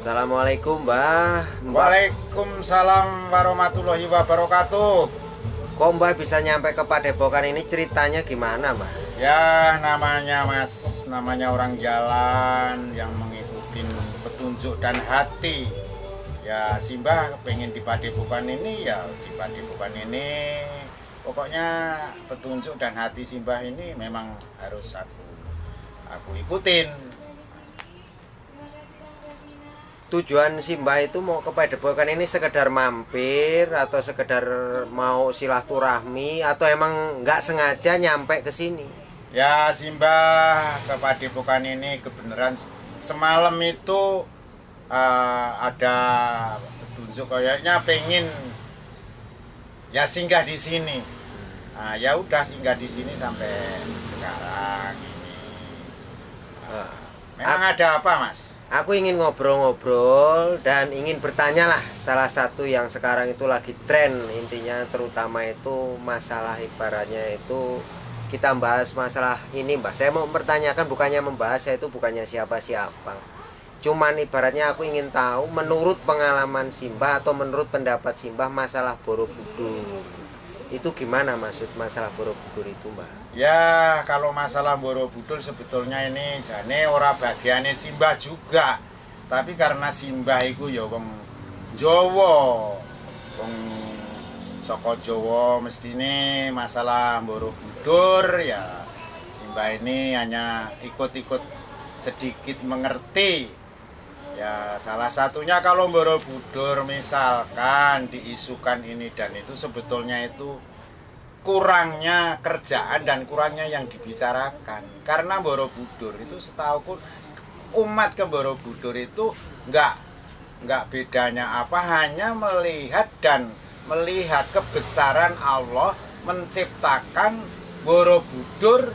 Assalamualaikum Mbah. Waalaikumsalam warahmatullahi wabarakatuh. Kok Mbah bisa nyampe ke Padepokan ini, ceritanya gimana Mbah? Ya namanya mas, namanya orang jalan yang mengikuti petunjuk dan hati. Ya Simbah pengen di Padepokan ini, ya di Padepokan ini. Pokoknya petunjuk dan hati Simbah ini memang harus aku ikutin. Tujuan Simbah itu mau ke Padepokan ini sekedar mampir atau sekedar mau silaturahmi atau emang nggak sengaja nyampe ke sini? Ya Simbah ke Padepokan ini kebenaran semalam itu ada petunjuk kayaknya pengen ya singgah di sini. Nah, ya udah singgah di sini sampai sekarang ini. Memang ada apa Mas? Aku ingin ngobrol-ngobrol dan ingin bertanya lah salah satu yang sekarang itu lagi tren, intinya terutama itu masalah ibaratnya itu kita bahas masalah ini Mbak. Saya mau mempertanyakan, bukannya membahas, saya itu bukannya siapa-siapa. Cuman ibaratnya aku ingin tahu menurut pengalaman Simbah atau menurut pendapat Simbah masalah Borobudur. Itu gimana maksud masalah Borobudur itu Mbak? Ya kalau masalah Borobudur sebetulnya ini jane ora bagiannya Simbah juga. Tapi karena Simbah itu ya wong Jawa. Wong saka Jawa mestine masalah Borobudur ya Simbah ini hanya ikut-ikut sedikit mengerti. Ya salah satunya kalau Borobudur misalkan diisukan ini dan itu sebetulnya itu kurangnya kerjaan dan kurangnya yang dibicarakan. Karena Borobudur itu setahuku umat ke Borobudur itu nggak bedanya apa, hanya melihat kebesaran Allah menciptakan Borobudur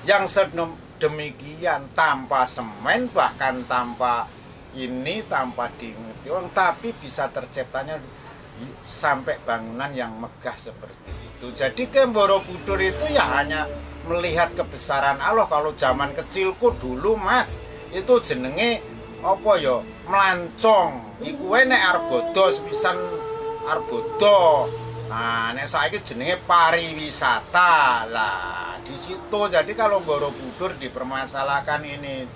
yang sedemikian tanpa semen, bahkan tanpa dimengerti orang, tapi bisa terciptanya sampai bangunan yang megah seperti itu. Jadi ke Borobudur itu ya hanya melihat kebesaran Allah. Kalau zaman kecilku dulu Mas, itu jenenge apa ya, melancong. Iku nek arbodo sepisan arbodo. Nah, nek saiki jenenge pariwisata. Lah, di situ jadi kalau Borobudur dipermasalahkan ini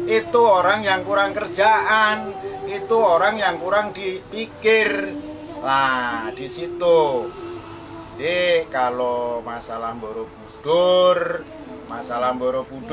itu orang yang kurang kerjaan, itu orang yang kurang dipikir. Nah, di situ. Jadi kalau masalah Borobudur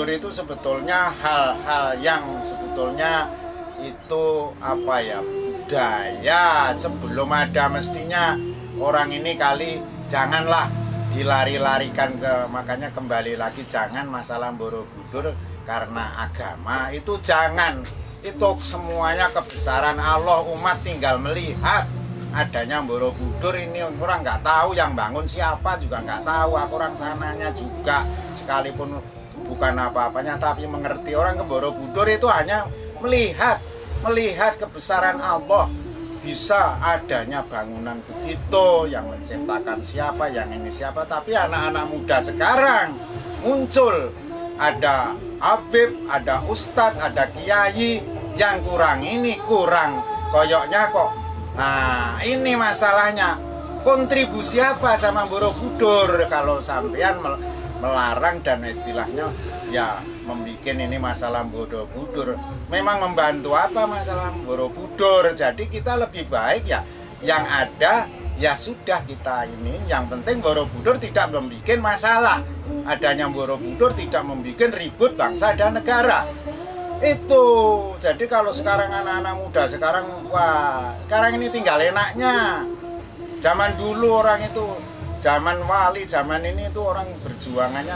itu sebetulnya hal-hal yang sebetulnya itu apa ya, budaya sebelum ada, mestinya orang ini kali janganlah dilari-larikan makanya kembali lagi jangan masalah Borobudur karena agama itu jangan, itu semuanya kebesaran Allah, umat tinggal melihat adanya Borobudur ini. Orang nggak tahu yang bangun siapa juga nggak tahu, aku orang sananya juga sekalipun bukan apa-apanya tapi mengerti. Orang ke Borobudur itu hanya melihat kebesaran Allah, bisa adanya bangunan begitu yang menciptakan siapa, yang ini siapa. Tapi anak-anak muda sekarang muncul, ada habib, ada ustadz, ada kiai yang kurang koyoknya kok. Nah ini masalahnya, kontribusi apa sama Borobudur kalau sampean melarang dan istilahnya ya membuat ini masalah Borobudur. Memang membantu apa masalah Borobudur? Jadi kita lebih baik ya yang ada ya sudah kita ini, yang penting Borobudur tidak membuat masalah. Adanya Borobudur tidak membuat ribut bangsa dan negara. Itu jadi kalau sekarang anak-anak muda sekarang, wah sekarang ini tinggal enaknya. Zaman dulu orang itu, zaman wali, zaman ini itu orang berjuangannya,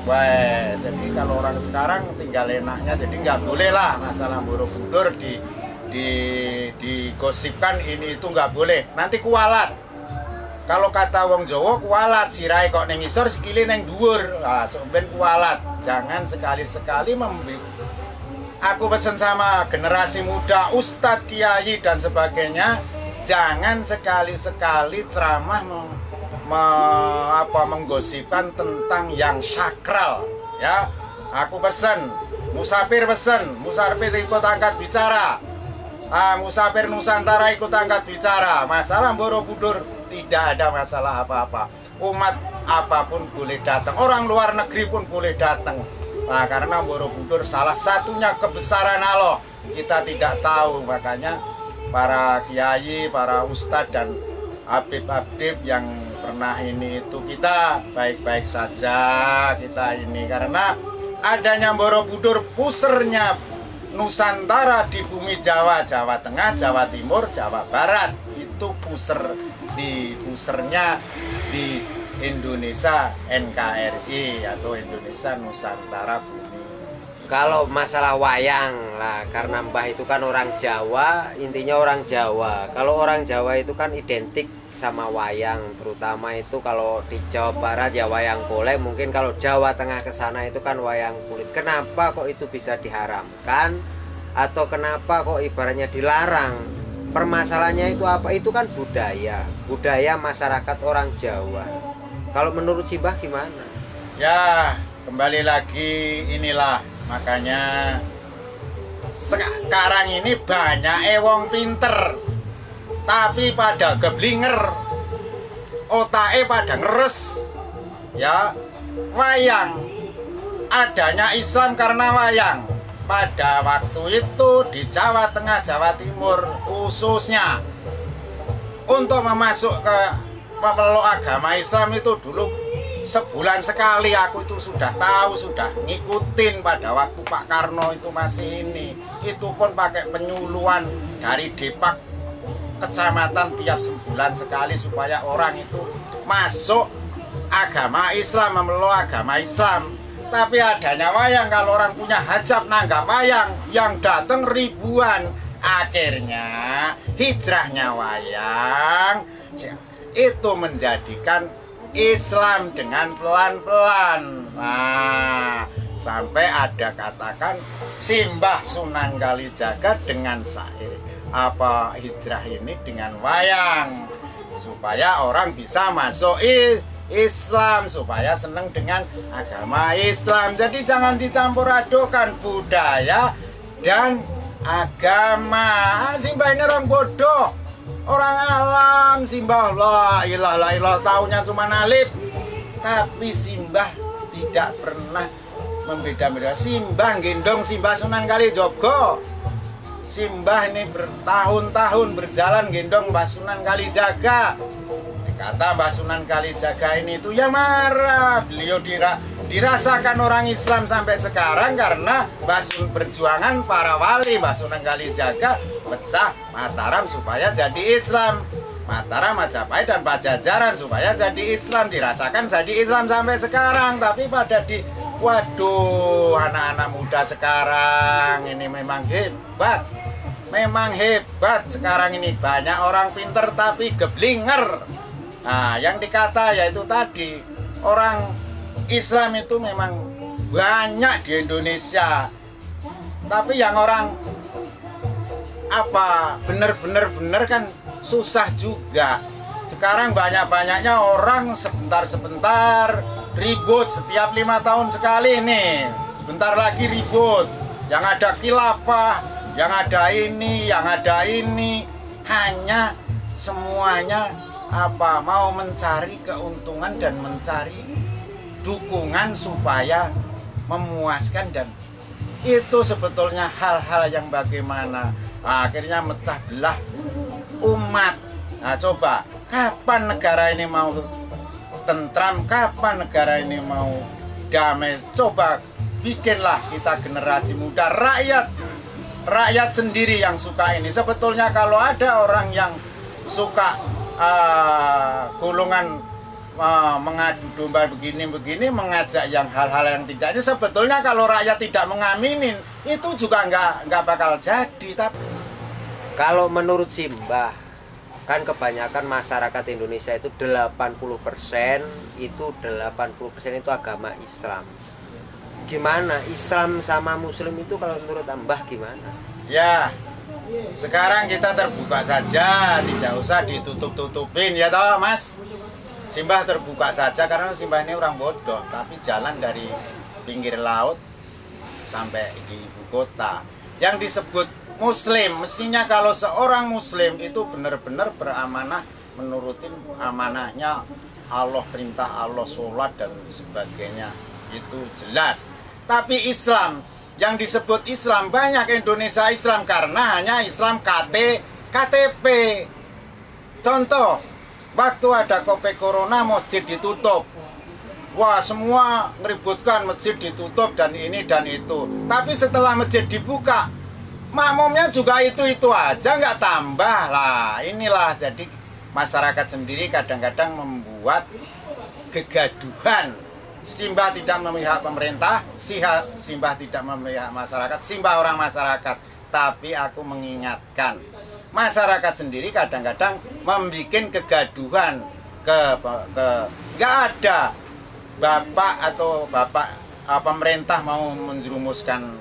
wah. Jadi kalau orang sekarang tinggal enaknya, jadi nggak boleh lah masalah Borobudur digosipkan ini itu nggak boleh. Nanti kualat. Kalau kata wong Jawa kualat, sirai kok neng isor sikile neng dhuwur. Nah, sampeyan kualat. Jangan sekali-sekali aku pesan sama generasi muda, ustadz, kiai dan sebagainya, jangan sekali-sekali ceramah menggosipkan tentang yang sakral ya. Aku pesan, musafir ikut angkat bicara. Musafir Nusantara ikut angkat bicara. Masalah Borobudur tidak ada masalah apa-apa. Umat apapun boleh datang, orang luar negeri pun boleh datang. Nah, karena Borobudur salah satunya kebesaran Allah. Kita tidak tahu, makanya para kiai, para ustadz dan habib-habib yang pernah ini itu kita baik-baik saja kita ini, karena adanya Borobudur pusernya Nusantara di bumi Jawa, Jawa Tengah, Jawa Timur, Jawa Barat, itu pusernya di Indonesia NKRI atau Indonesia Nusantara Bumi. Kalau masalah wayang lah, karena Mbah itu kan orang Jawa, intinya orang Jawa. Kalau orang Jawa itu kan identik sama wayang, terutama itu kalau di Jawa Barat ya wayang golek, mungkin kalau Jawa Tengah ke sana itu kan wayang kulit. Kenapa kok itu bisa diharamkan atau kenapa kok ibaratnya dilarang? Permasalahannya itu apa? Itu kan budaya masyarakat orang Jawa. Kalau menurut si Mbah gimana? Ya, kembali lagi inilah, makanya sekarang ini banyak wong pinter tapi pada geblinger, otake pada ngeres. Ya, wayang, adanya Islam karena wayang. Pada waktu itu di Jawa Tengah, Jawa Timur khususnya, untuk memasuk ke memeluk agama Islam itu dulu sebulan sekali. Aku itu sudah tahu, sudah ngikutin pada waktu Pak Karno itu masih ini. Itu pun pakai penyuluhan dari Depak kecamatan tiap sebulan sekali supaya orang itu masuk agama Islam, memeluk agama Islam. Tapi adanya wayang, kalau orang punya hajat nanggap wayang yang datang ribuan, akhirnya hijrahnya wayang itu menjadikan Islam dengan pelan-pelan. Nah, sampai ada katakan Simbah Sunan Kalijaga dengan syair apa hijrah ini dengan wayang supaya orang bisa masuk Islam, supaya senang dengan agama Islam. Jadi jangan dicampur adukan budaya dan agama. Simbah ini orang bodoh, orang alam. Simbah la ilaha illallah taunya cuma alif, tapi Simbah tidak pernah membeda-beda. Simbah gendong Simbah Sunan Kalijogo. Simbah ini bertahun-tahun berjalan gendong Mbah Sunan Kalijaga. Dikata Mbah Sunan Kalijaga ini itu ya marah. Beliau dirasakan orang Islam sampai sekarang karena perjuangan para wali. Mbah Sunan Kalijaga pecah Mataram supaya jadi Islam, Mataram, Majapahit dan Pajajaran supaya jadi Islam. Dirasakan jadi Islam sampai sekarang. Tapi pada waduh, anak-anak muda sekarang ini memang hebat. Memang hebat sekarang ini, banyak orang pinter tapi geblinger. Nah, yang dikata yaitu tadi, orang Islam itu memang banyak di Indonesia. Tapi yang orang bener kan susah juga. Sekarang banyak-banyaknya orang sebentar-sebentar ribut, setiap 5 tahun sekali nih. Bentar lagi ribut. Yang ada khilafah, yang ada ini, hanya semuanya mau mencari keuntungan dan mencari dukungan supaya memuaskan, dan itu sebetulnya hal-hal yang bagaimana akhirnya mecah belah umat. Nah, coba kapan negara ini mau tentram, kapan negara ini mau damai? Coba bikinlah kita generasi muda, rakyat sendiri yang suka ini. Sebetulnya kalau ada orang yang suka golongan mengadu domba begini mengajak yang hal-hal yang tidak ini, sebetulnya kalau rakyat tidak mengaminin itu juga nggak bakal jadi. Tapi kalau menurut Simbah, kan kebanyakan masyarakat Indonesia itu 80% itu agama Islam. Gimana Islam sama Muslim itu kalau menurut Mbah gimana? Ya, sekarang kita terbuka saja, tidak usah ditutup-tutupin ya toh Mas. Simbah terbuka saja karena Simbah ini orang bodoh, tapi jalan dari pinggir laut sampai di ibu kota. Yang disebut muslim. Mestinya kalau seorang muslim itu benar-benar beramanah, menurutin amanahnya Allah, perintah Allah, sholat dan sebagainya, itu jelas. Tapi Islam, yang disebut Islam, banyak Indonesia Islam karena hanya Islam KTP. Contoh, waktu ada COVID corona, masjid ditutup. Wah, semua ngeributkan masjid ditutup dan ini dan itu. Tapi setelah masjid dibuka, makmumnya juga itu-itu aja, nggak tambah lah. Inilah jadi masyarakat sendiri kadang-kadang membuat kegaduhan. Simbah tidak memihak pemerintah, Simbah tidak memihak masyarakat, Simbah orang masyarakat. Tapi aku mengingatkan, masyarakat sendiri kadang-kadang membuat kegaduhan nggak ada bapak pemerintah mau menjerumuskan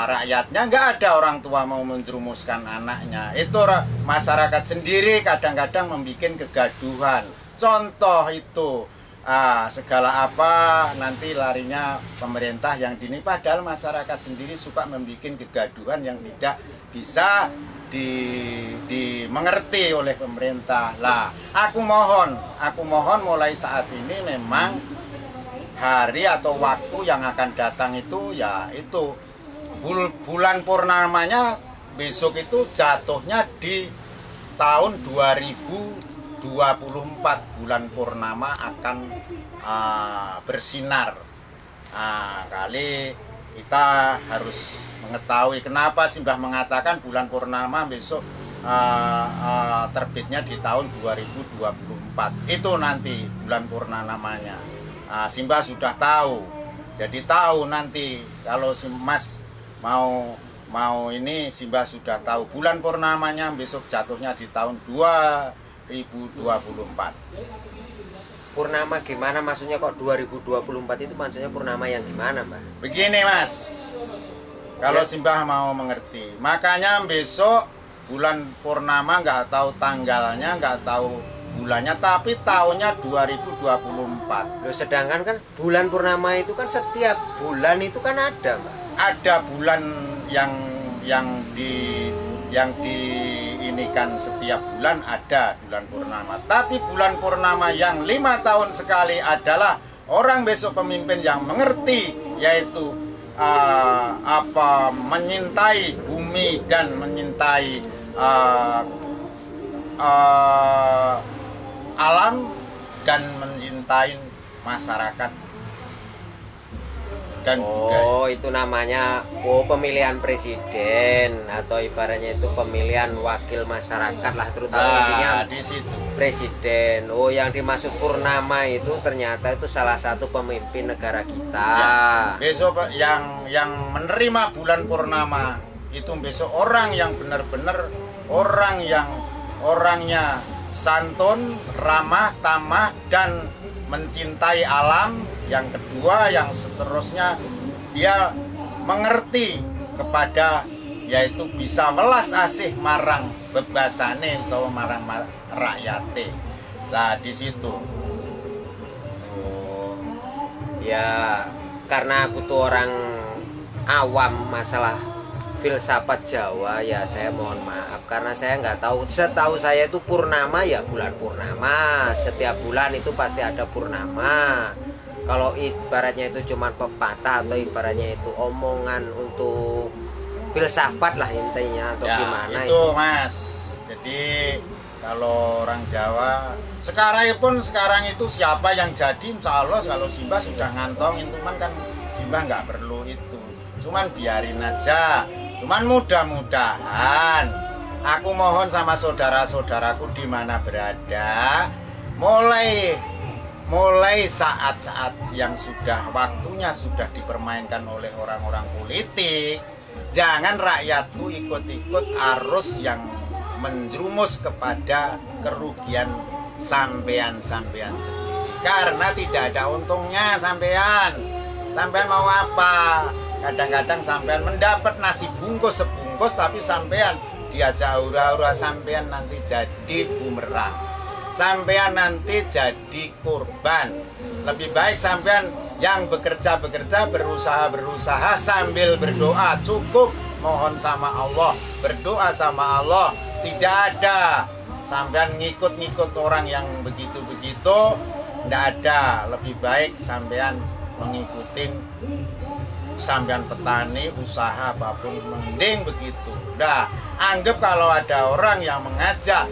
rakyatnya, nggak ada orang tua mau menjerumuskan anaknya. Itu masyarakat sendiri kadang-kadang membuat kegaduhan. Contoh itu segala apa nanti larinya pemerintah yang dini, padahal masyarakat sendiri suka membuat kegaduhan yang tidak bisa dimengerti oleh pemerintah. Lah, aku mohon mulai saat ini memang hari atau waktu yang akan datang itu ya itu bulan purnamanya besok itu jatuhnya di tahun 2024, bulan purnama akan bersinar. Kali kita harus mengetahui kenapa Simbah mengatakan bulan purnama besok terbitnya di tahun 2024. Itu nanti bulan purnamanya. Simbah sudah tahu. Jadi tahu nanti kalau si Mas mau ini, Simbah sudah tahu bulan purnamanya besok jatuhnya di tahun 2024. Purnama gimana maksudnya, kok 2024 itu maksudnya purnama yang gimana, Mbak? Begini Mas, kalau Simbah mau mengerti, makanya besok bulan purnama nggak tahu tanggalnya, nggak tahu bulannya, tapi tahunnya 2024. Loh, sedangkan kan bulan purnama itu kan setiap bulan itu kan ada, Mbak. Ada bulan yang diinikan setiap bulan, ada bulan purnama. Tapi bulan purnama yang 5 tahun sekali adalah orang besok pemimpin yang mengerti, yaitu menyintai bumi dan menyintai alam dan menyintai masyarakat dan budaya. Itu namanya pemilihan presiden, atau ibaratnya itu pemilihan wakil masyarakat lah, terutama intinya di situ presiden. Yang dimaksud purnama itu ternyata itu salah satu pemimpin negara kita. Besok yang menerima bulan purnama itu besok orang yang benar-benar orangnya santun, ramah, tamah dan mencintai alam. Yang kedua, yang seterusnya dia mengerti kepada, yaitu bisa welas asih marang bebasane atau marang rakyate. Lah di situ. Ya, karena aku tuh orang awam masalah filsafat Jawa, ya saya mohon maaf karena saya nggak tahu. Setahu saya itu purnama ya bulan purnama, setiap bulan itu pasti ada purnama. Kalau ibaratnya itu cuma pepatah atau ibaratnya itu omongan untuk filsafat lah intinya, atau ya, gimana itu Mas. Jadi kalau orang Jawa sekarang itu siapa yang jadi, insya Allah kalau Simbah sudah ngantongin, cuman kan Simbah nggak perlu itu, cuman biarin aja. Cuman mudah-mudahan aku mohon sama saudara-saudaraku di mana berada, mulai saat-saat yang waktunya sudah dipermainkan oleh orang-orang politik, jangan rakyatku ikut-ikut arus yang menjerumus kepada kerugian sampean sendiri, karena tidak ada untungnya. Sampean mau apa? Kadang-kadang sampean mendapat nasi bungkus sebungkus, tapi sampean diajak hura-hura, sampean nanti jadi bumerang, sampean nanti jadi korban. Lebih baik sampean yang bekerja, berusaha sambil berdoa. Cukup mohon sama Allah, berdoa sama Allah. Tidak ada sampean ngikut-ngikut orang yang begitu-begitu, tidak ada. Lebih baik sampean mengikutin sampean petani usaha apapun, mending begitu. Udah, anggap kalau ada orang yang mengajak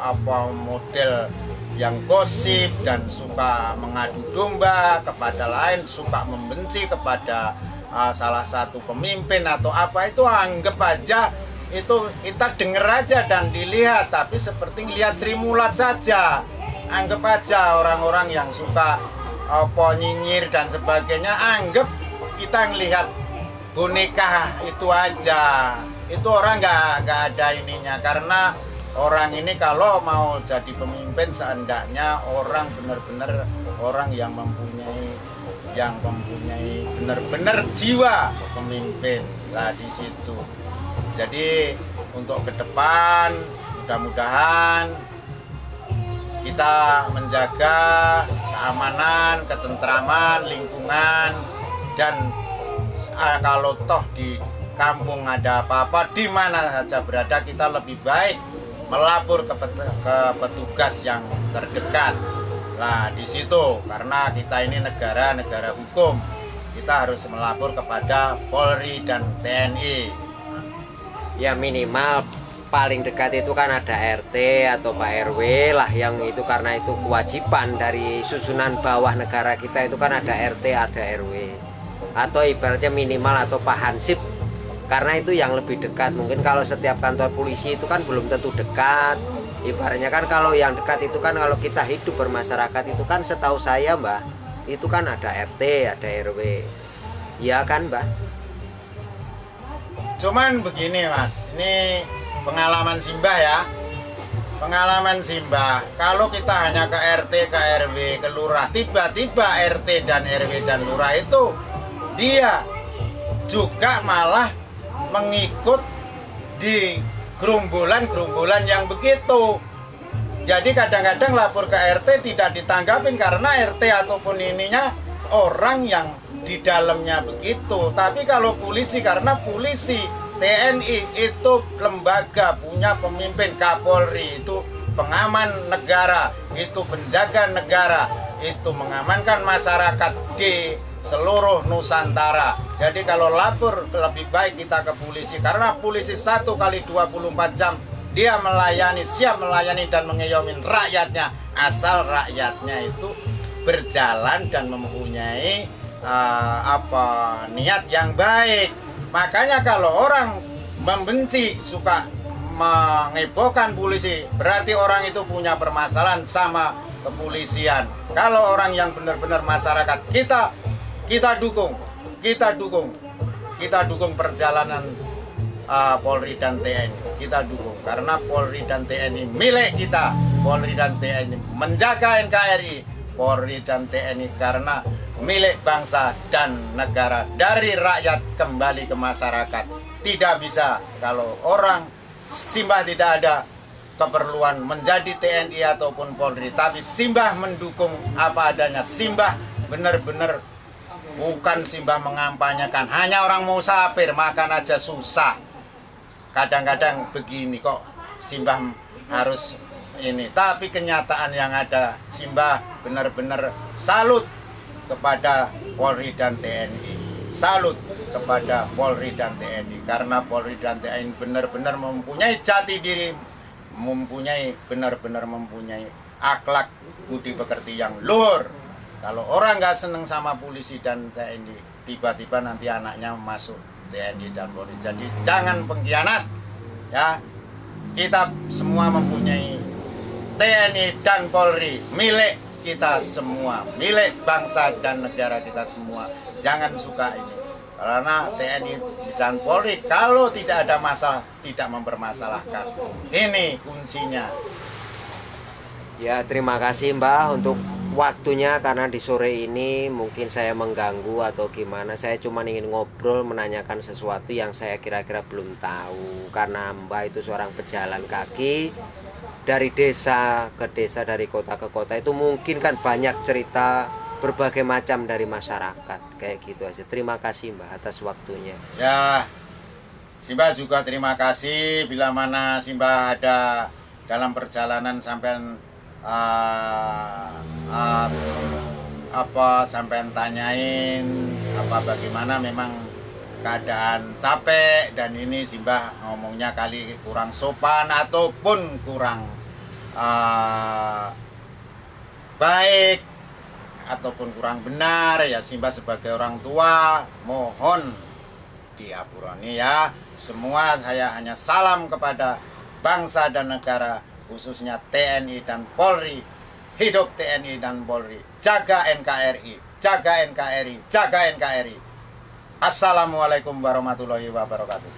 apa model yang gosip dan suka mengadu domba kepada lain, suka membenci kepada salah satu pemimpin atau apa, itu anggap aja itu kita dengar aja dan dilihat, tapi seperti lihat Sri Mulat saja. Anggap aja orang-orang yang suka apa nyinyir dan sebagainya, anggap kita ngelihat boneka itu aja. Itu orang nggak ada ininya, karena orang ini kalau mau jadi pemimpin seandainya orang benar-benar orang yang mempunyai benar-benar jiwa pemimpin. Nah, di situ. Jadi untuk ke depan mudah-mudahan kita menjaga keamanan, ketentraman, lingkungan, dan kalau toh di kampung ada apa-apa, di mana saja berada, kita lebih baik melapor ke petugas yang terdekat. Nah, di situ karena kita ini negara hukum, kita harus melapor kepada Polri dan TNI. Ya minimal paling dekat itu kan ada RT atau Pak RW lah, yang itu karena itu kewajiban dari susunan bawah negara kita, itu kan ada RT, ada RW, atau ibaratnya minimal atau Pak Hansip, karena itu yang lebih dekat. Mungkin kalau setiap kantor polisi itu kan belum tentu dekat. Ibaratnya kan kalau yang dekat itu kan kalau kita hidup bermasyarakat itu kan, setahu saya Mbah, itu kan ada RT, ada RW. Iya kan Mbah? Cuman begini Mas, ini pengalaman Simbah ya. Pengalaman Simbah, kalau kita hanya ke RT, ke RW, ke lurah, tiba-tiba RT dan RW dan lurah itu dia juga malah mengikut di gerombolan yang begitu. Jadi kadang-kadang lapor ke RT tidak ditanggapin karena RT ataupun ininya orang yang di dalamnya begitu. Tapi kalau polisi, karena polisi TNI itu lembaga, punya pemimpin, Kapolri itu pengaman negara, itu penjaga negara, itu mengamankan masyarakat di seluruh Nusantara. Jadi kalau lapor lebih baik kita ke polisi, karena polisi 1 kali 24 jam dia melayani, siap melayani dan mengayomi rakyatnya, asal rakyatnya itu berjalan dan mempunyai niat yang baik. Makanya kalau orang membenci, suka mengebohkan polisi, berarti orang itu punya permasalahan sama kepolisian. Kalau orang yang benar-benar masyarakat, kita dukung perjalanan Polri dan TNI. Kita dukung karena Polri dan TNI milik kita. Polri dan TNI menjaga NKRI. Polri dan TNI karena milik bangsa dan negara, dari rakyat kembali ke masyarakat. Tidak bisa kalau orang Simbah tidak ada keperluan menjadi TNI ataupun Polri, tapi Simbah mendukung apa adanya. Simbah benar-benar bukan Simbah mengampanyekan, hanya orang mau sapir makan aja susah. Kadang-kadang begini kok Simbah harus ini, tapi kenyataan yang ada Simbah benar-benar salut kepada Polri dan TNI. Salut kepada Polri dan TNI karena Polri dan TNI benar-benar mempunyai jati diri, benar-benar mempunyai akhlak budi pekerti yang luhur. Kalau orang nggak seneng sama polisi dan TNI, tiba-tiba nanti anaknya masuk TNI dan Polri. Jadi jangan pengkhianat ya. Kita semua mempunyai TNI dan Polri, milik kita semua, milik bangsa dan negara kita semua. Jangan suka ini, karena TNI dan Polri kalau tidak ada masalah tidak mempermasalahkan. Ini kuncinya. Ya terima kasih Mbah untuk waktunya, karena di sore ini mungkin saya mengganggu atau gimana. Saya cuma ingin ngobrol, menanyakan sesuatu yang saya kira-kira belum tahu, karena Mbah itu seorang pejalan kaki dari desa ke desa, dari kota ke kota. Itu mungkin kan banyak cerita berbagai macam dari masyarakat. Kayak gitu aja. Terima kasih Mbah atas waktunya. Ya, Simbah juga terima kasih bila mana Simbah ada dalam perjalanan sampai sampai tanyain bagaimana memang keadaan capek dan ini Simbah ngomongnya kali kurang sopan ataupun kurang baik ataupun kurang benar, ya Simbah sebagai orang tua mohon diapuroni ya. Semua saya hanya salam kepada bangsa dan negara, khususnya TNI dan Polri. Hidup TNI dan Polri, jaga NKRI, jaga NKRI, jaga NKRI. Assalamualaikum warahmatullahi wabarakatuh.